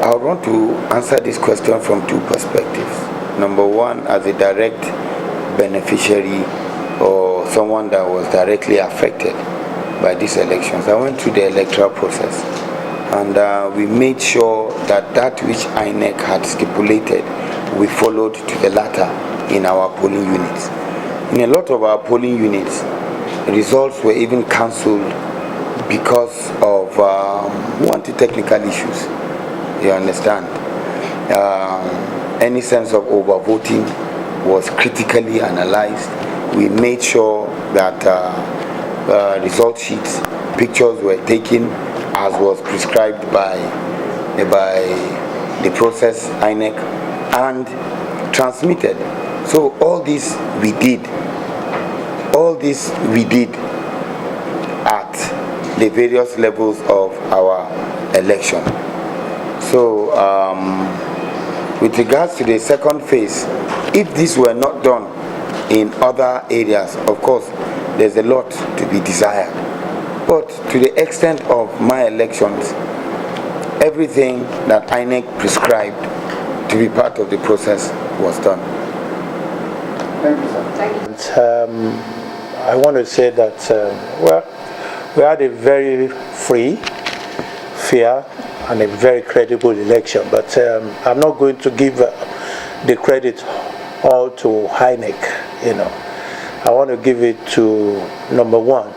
I want to answer this question from two perspectives. Number one, as a direct beneficiary or someone that was directly affected by these elections. I went through the electoral process, and we made sure that that which INEC had stipulated, we followed to the latter in our polling units. In a lot of our polling units, results were even cancelled because of technical issues. You understand? Any sense of overvoting was critically analyzed. We made sure that result sheets, pictures were taken as was prescribed by the process INEC and transmitted. So all this we did. All this we did at the various levels of our election. So with regards to the second phase, if this were not done in other areas, of course, there's a lot to be desired. But to the extent of my elections, everything that INEC prescribed to be part of the process was done. Thank you, sir. Thank you. I want to say that, we had a very free, fair, and a very credible election, but I'm not going to give the credit all to INEC. I want to give it to, number one,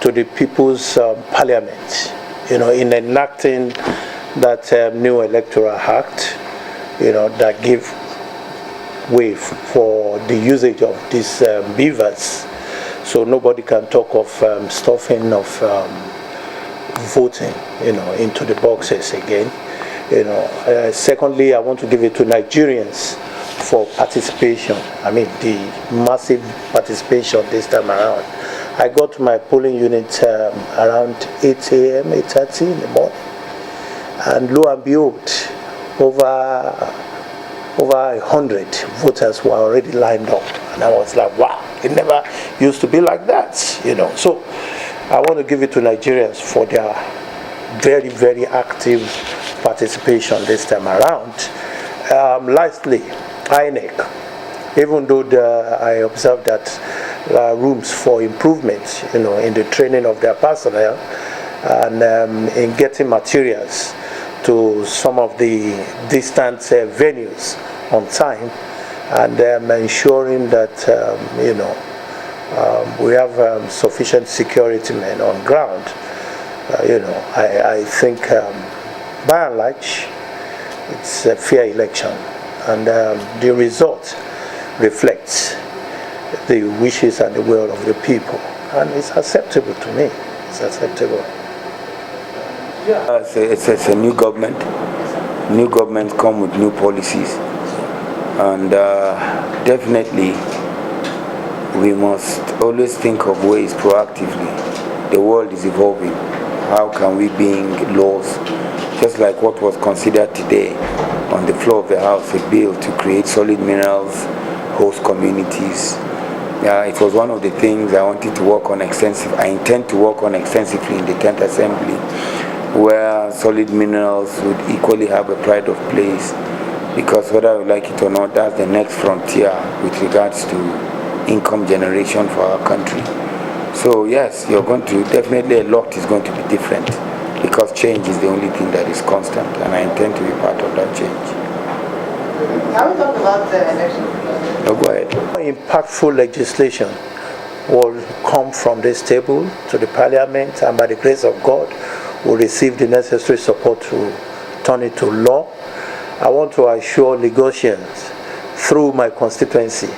to the People's Parliament, in enacting that new Electoral Act, that gave way for the usage of these beavers, so nobody can talk of stuffing of voting, into the boxes again. Secondly, I want to give it to Nigerians for participation. I mean, the massive participation this time around. I got to my polling unit around 8 a.m., 8:30 in the morning, and lo and behold, over 100 voters were already lined up, and I was like, wow, it never used to be like that, So I want to give it to Nigerians for their very, very active participation this time around. Lastly, INEC, even though I observed that there are rooms for improvement, in the training of their personnel and in getting materials to some of the distant venues on time, and ensuring that we have sufficient security men on ground. I think by and large it's a fair election, and the result reflects the wishes and the will of the people, and it's acceptable to me. It's acceptable. It's a new government. New governments come with new policies, and definitely we must always think of ways proactively. The world is evolving. How can we bring laws, just like what was considered today on the floor of the House, a bill to create solid minerals host communities. It was one of the things I wanted to work on I intend to work on extensively in the 10th Assembly, where solid minerals would equally have a pride of place, because whether we like it or not, that's the next frontier with regards to income generation for our country. So yes, definitely a lot is going to be different, because change is the only thing that is constant, and I intend to be part of that change. Can we talk about the election? No, go ahead. Impactful legislation will come from this table to the Parliament, and by the grace of God, will receive the necessary support to turn it to law. I want to assure Lagosians through my constituency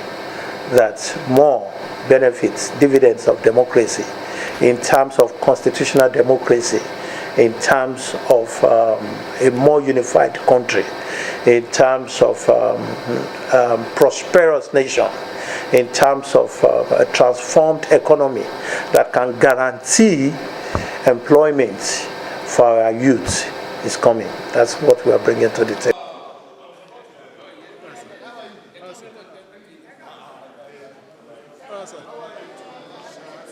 that more benefits, dividends of democracy, in terms of constitutional democracy, in terms of a more unified country, in terms of prosperous nation, in terms of a transformed economy that can guarantee employment for our youth is coming. That's what we are bringing to the table.